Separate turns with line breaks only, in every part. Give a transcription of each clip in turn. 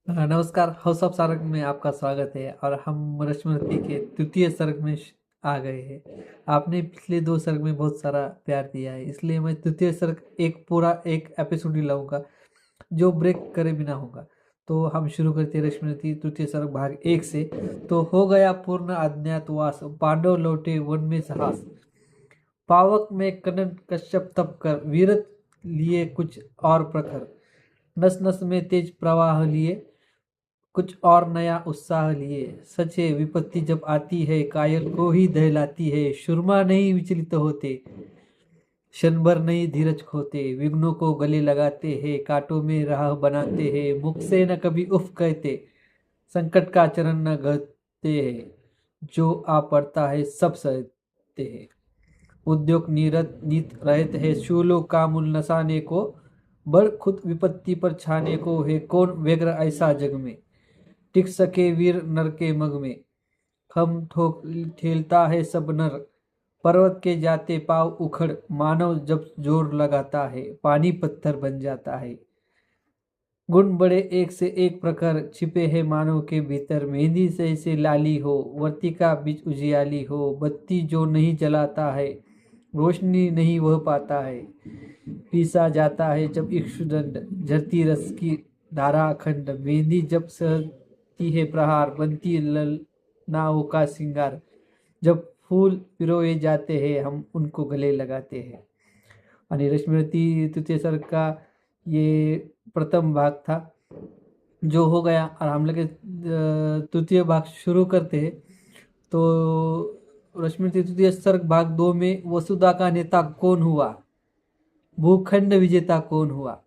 नमस्कार, house of Sarang में आपका स्वागत है। और हम रश्मिरथी के तृतीय सर्ग में आ गए हैं। आपने पिछले दो सर्ग में बहुत सारा प्यार दिया है, इसलिए मैं तृतीय सर्ग एक पूरा एक एपिसोड ही लाऊंगा जो ब्रेक करे बिना होगा। तो हम शुरू करते हैं रश्मिरथी तृतीय सर्ग भाग 1 से। तो हो गया पूर्ण अज्ञातवास, पांडव लौटे वन में साहस। पावक में कनन कश्यप तप कर, वीरत लिए कुछ और प्रखर। नस नस में तेज प्रवाह लिए, कुछ और नया उत्साह लिए। सच है विपत्ति जब आती है, कायल को ही दहलाती है। सुरमा नहीं विचलित होते, क्षण भर नहीं धीरज खोते। विघ्नों को गले लगाते हैं, कांटों में राह बनाते हैं। मुख से न कभी उफ कहते, संकट का चरण न गढ़ते हैं। जो आ पड़ता है सब सहते हैं। उद्योग नीरत नीत रहते हैं, शूलों का मूल नसाने को। बड़ खुद विपत्ति पर छाने को, है कौन व्यग्र ऐसा जग में। टिक सके वीर नर के मग में, हम ठोक ठेलता है सब नर। पर्वत के जाते पाव उखड़, मानव जब जोर लगाता है, पानी पत्थर बन जाता है। गुण बड़े एक से एक प्रकार छिपे हैं मानव के भीतर। मेहंदी से लाली हो, वर्तिका बीच उजियाली हो। बत्ती जो नहीं जलाता है, रोशनी नहीं वह पाता है। पीसा जाता है जब इक्षुदंड, झरती रस की धारा अखंड। मेहंदी जब सहती है प्रहार, बनती ललनाओं का सिंगार। जब फूल पिरोए जाते हैं, हम उनको गले लगाते हैं। आणि रश्मिरथी तृतीय सर्ग का ये प्रथम भाग था जो हो गया। और हम लोग तृतीय भाग शुरू करते हैं। तो रश्मिरथी तृतीय सर्ग भाग 2 में वसुधा का नेता कौन हुआ, भूखंड विजेता कौन हुआ,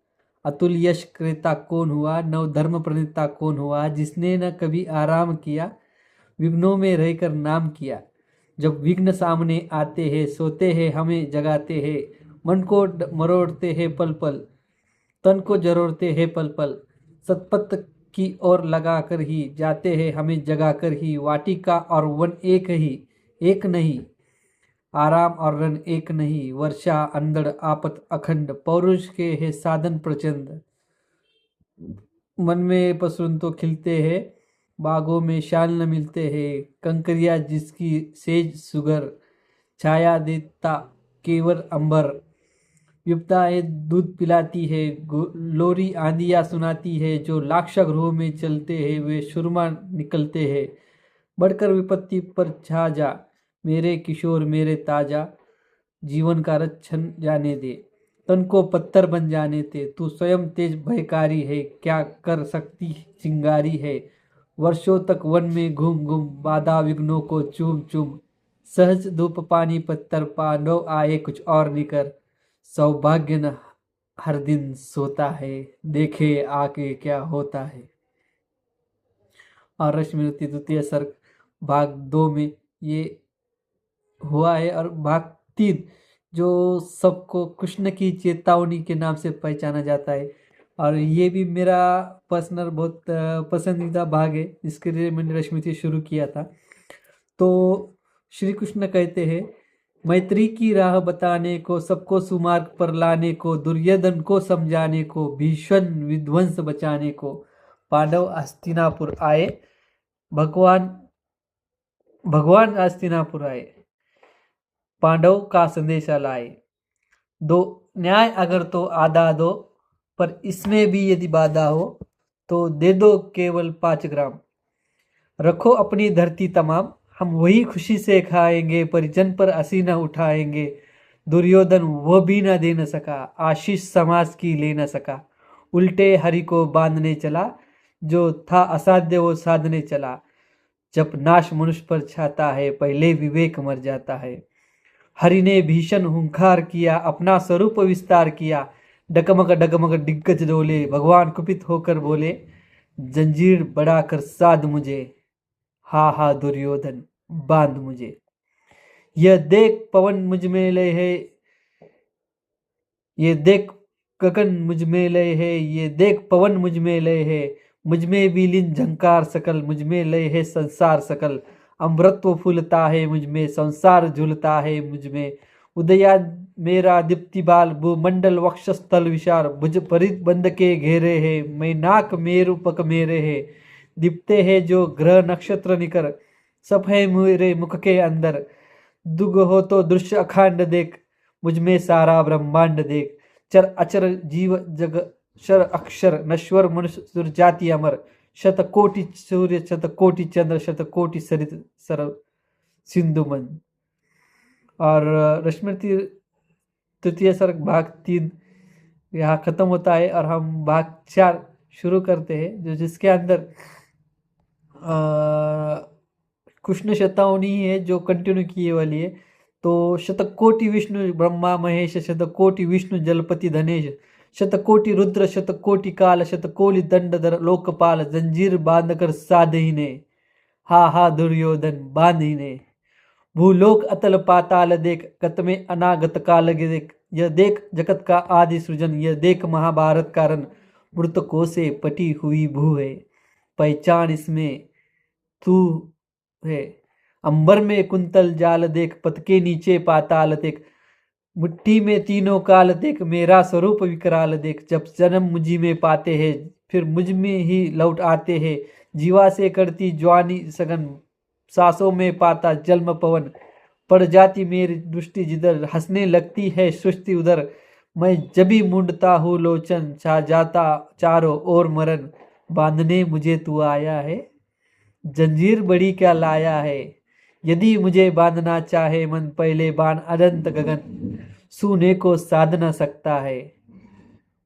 अतुल यश क्रेता कौन हुआ, नवधर्म प्रणेता कौन हुआ। जिसने न कभी आराम किया, विघ्नों में रहकर नाम किया। जब विघ्न सामने आते हैं, सोते हैं हमें जगाते हैं। मन को मरोड़ते हैं पल पल, तन को जरोड़ते हैं पल पल। सतपथ की ओर लगा कर ही जाते हैं हमें जगा कर ही। वाटिका और वन एक ही, एक नहीं। आराम और रन एक नहीं। वर्षा अंधड़ आपत अखंड, पौरुष के है साधन प्रचंड। मन में पसरुन तो खिलते हैं, बागों में शाल न मिलते हैं। कंकरिया जिसकी सेज सुगर, छाया देता केवल अंबर। विपदाएं दूध पिलाती है, लोरी आंधियां सुनाती है। जो लाक्षागृहों में चलते हैं, वे सुरमा निकलते हैं। बढ़कर विपत्ति पर छा जा, मेरे किशोर मेरे ताजा। जीवन का रक्षण जाने दे, तन को पत्थर बन जाने दे। तू स्वयं तेज भयकारी है, क्या कर सकती चिंगारी है। वर्षों तक वन में घूम घूम, बाधा विघ्नों को चूम चूम। सहज धूप पानी पत्थर, पांडव आए कुछ और निकर। सौभाग्य न हर दिन सोता है, देखे आके क्या होता है। और रश्मिरथी द्वितीय सर्ग भाग 2 में ये हुआ है। और भाग 3 जो सबको कृष्ण की चेतावनी के नाम से पहचाना जाता है। और ये भी मेरा पर्सनल बहुत पसंदीदा भाग है, जिसके लिए मैंने रश्मिरथी शुरू किया था। तो श्री कृष्ण कहते हैं, मैत्री की राह बताने को, सबको सुमार्ग पर लाने को, दुर्योधन को समझाने को, भीषण विध्वंस बचाने को। पांडव हस्तिनापुर आए, भगवान भगवान हस्तिनापुर आए, पांडव का संदेशा लाए। दो न्याय अगर तो आधा दो, पर इसमें भी यदि बाधा हो, तो दे दो केवल 5 ग्राम। रखो अपनी धरती तमाम, हम वही खुशी से खाएंगे। परिजन पर हंसी न उठाएंगे, दुर्योधन वो भी न दे न सका। आशीष समाज की ले न सका, उल्टे हरि को बांधने चला। जो था असाध्य वो साधने चला। जब नाश मनुष्य पर छाता है, पहले विवेक मर जाता है। हरि ने भीषण हुंकार किया, अपना स्वरूप विस्तार किया। डगमग डगमग दिग्गज डोले, भगवान कुपित होकर बोले। जंजीर बढ़ाकर साध मुझे, हा हा दुर्योधन बांध मुझे। यह देख पवन मुझ में लय है, ये देख गगन मुझ में लय है। ये देख पवन मुझ में लय है, मुझ में विलीन झंकार सकल। मुझ में लय है संसार सकल, अमृतत्व फूलता है मुझ में, संसार झूलता है मुझ में। उदया मेरा दीप्तिबाल भूमंडल वक्षस्थल विशाल भुज परित बंद के घेरे है मैं नाक मेरु पक मेरे है दीप्ते है जो ग्रह नक्षत्र निकर सब है मेरे मुख के अंदर दुग हो तो दृश्य अखंड देख मुझ में सारा ब्रह्मांड देख चर अचर जीव जग शर अक्षर नश्वर मनुष्य सुर जाति अमर शतकोटि सूर्य शतकोटि चंद्र शतकोटि सरित सर सिंधु मन। और रश्मिरथी तृतीय सर्ग भाग 3 यहाँ खत्म होता है और हम भाग 4 शुरू करते हैं जो जिसके अंदर कृष्ण शतावनी है जो कंटिन्यू किए वाली है। तो शतकोटि विष्णु ब्रह्मा महेश शतकोटि विष्णु जलपति धनेश शतकोटि रुद्र शतकोटि काल शतकोटि दंडधर लोकपाल जंजीर बांध कर साधहीने हा हा दुर्योधन बांधहीने भूलोक अतल पाताल देख गत में अनागत काल देख यह देख जगत का आदि सृजन यह देख महाभारत कारण मृतकों से पटी हुई भू है पहचान इसमें तू है अंबर में कुंतल जाल देख पथ के नीचे पाताल देख मुट्ठी में तीनों काल देख मेरा स्वरूप विकराल देख जब जन्म मुझी में पाते हैं फिर मुझ में ही लौट आते हैं जीवा से करती ज्वानी सगन सांसों में पाता जन्म पवन पड़ जाती मेरी दृष्टि जिधर हंसने लगती है सृष्टि उधर मैं जभी मुंडता हूँ लोचन छा जाता चारों ओर मरण बांधने मुझे तू आया है जंजीर बड़ी क्या लाया है यदि मुझे बांधना चाहे मन पहले बांध अनंत गगन सूने को साध न सकता है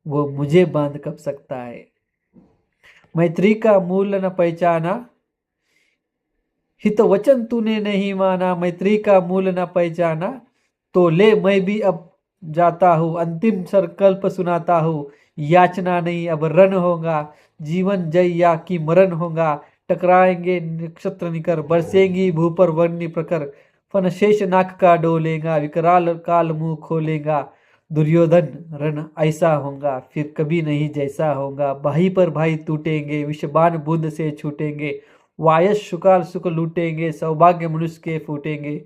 वो मुझे बांध कब सकता है मैत्री का मूल्य न पहचाना हित वचन तूने नहीं माना मैत्री का मूल्य न पहचाना तो ले मैं भी अब जाता हूँ अंतिम संकल्प सुनाता हूँ याचना नहीं अब रण होगा जीवन जय या कि मरण होगा टकराएंगे नक्षत्र निकर बरसेंगी भू पर वर्णी प्रकर फन शेष नाक का डोलेगा विकराल काल मुंह खोलेगा दुर्योधन रण ऐसा होगा फिर कभी नहीं जैसा होगा भाई पर भाई टूटेंगे विषबान बूंद से छूटेंगे वायस शुकाल सुख लूटेंगे सौभाग्य मनुष्य के फूटेंगे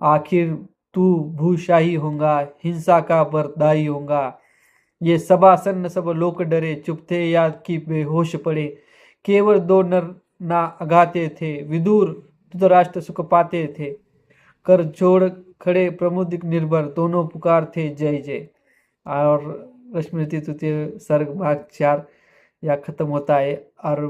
आखिर तू भूशाही होगा हिंसा का बरदाई होगा ये सभासन सब लोग डरे चुप थे या कि बेहोश पड़े केवल दो नर ना अगाते थे विदुर धृतराष्ट्र सुख पाते थे कर जोड़ खड़े प्रमुदिक निर्भर दोनों पुकार थे जय जय। और रश्मिरथी तृतीय सर्ग भाग 4 या खत्म होता है। और